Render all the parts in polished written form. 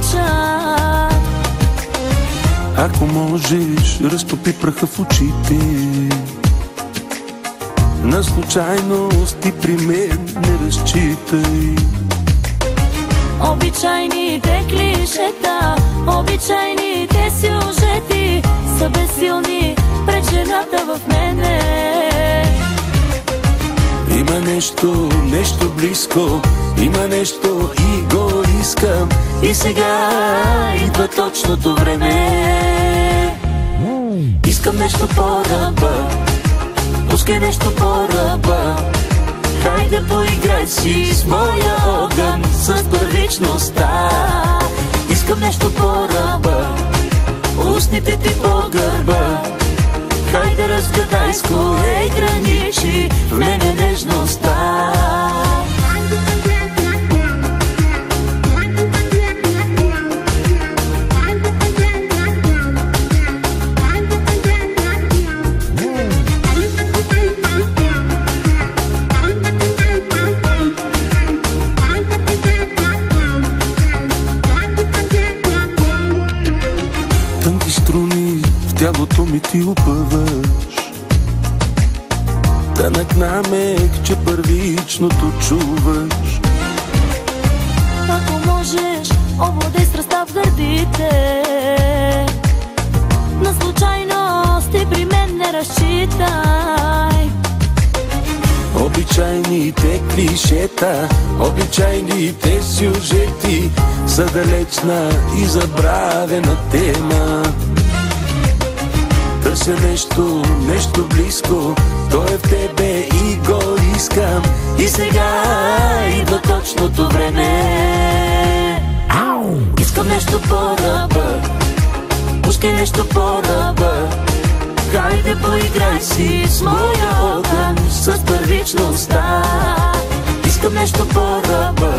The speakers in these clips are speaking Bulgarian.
обичам. Ако можеш, разтопи праха в очите. На случайности при мен не разчитай. Обичайните клишета, обичайните сюжети са безсилни пред жената в мене. Има нещо близко, има нещо и го искам. И сега идва точното време. Искам нещо по-ръба, пускай нещо по-ръба. Хайде поиграй си с моя огън, с първичността. Искам нещо по-ръба, устните ти по гърба. Хайде разгадай с кое граничи в мене нежността. Тънки струни в тялото ми ти опъваш. Тънък намек, че първичното чуваш. Ако можеш, обладай страстта в гърдите. На случайности при мен не разчитай. Обичайните клишета, обичайните сюжети са далечна и забравена тема. Търся нещо близко, то е в тебе и го искам. И сега идва точното време. Искам нещо по-ръба, пускай нещо по-ръба. Хайде поиграй си с моя огън, с първичността. Искам нещо по-ръба,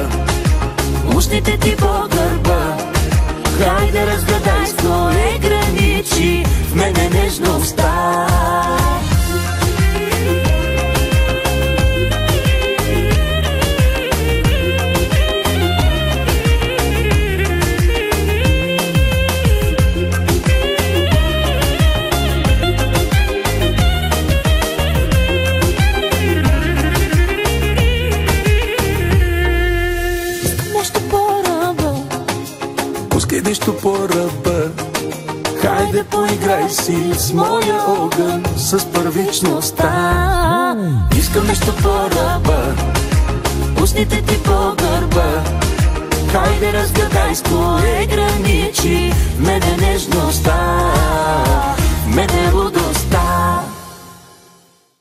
устните ти по гърба. Хайде разгадай с кое граничи в мене нежността. Пускай нещо по-ръба. Хайде поиграй си с моя огън, с първичността. Искам нещо по-ръба, устните ти по гърба. Хайде разгадай с кое граничи в мене нежността.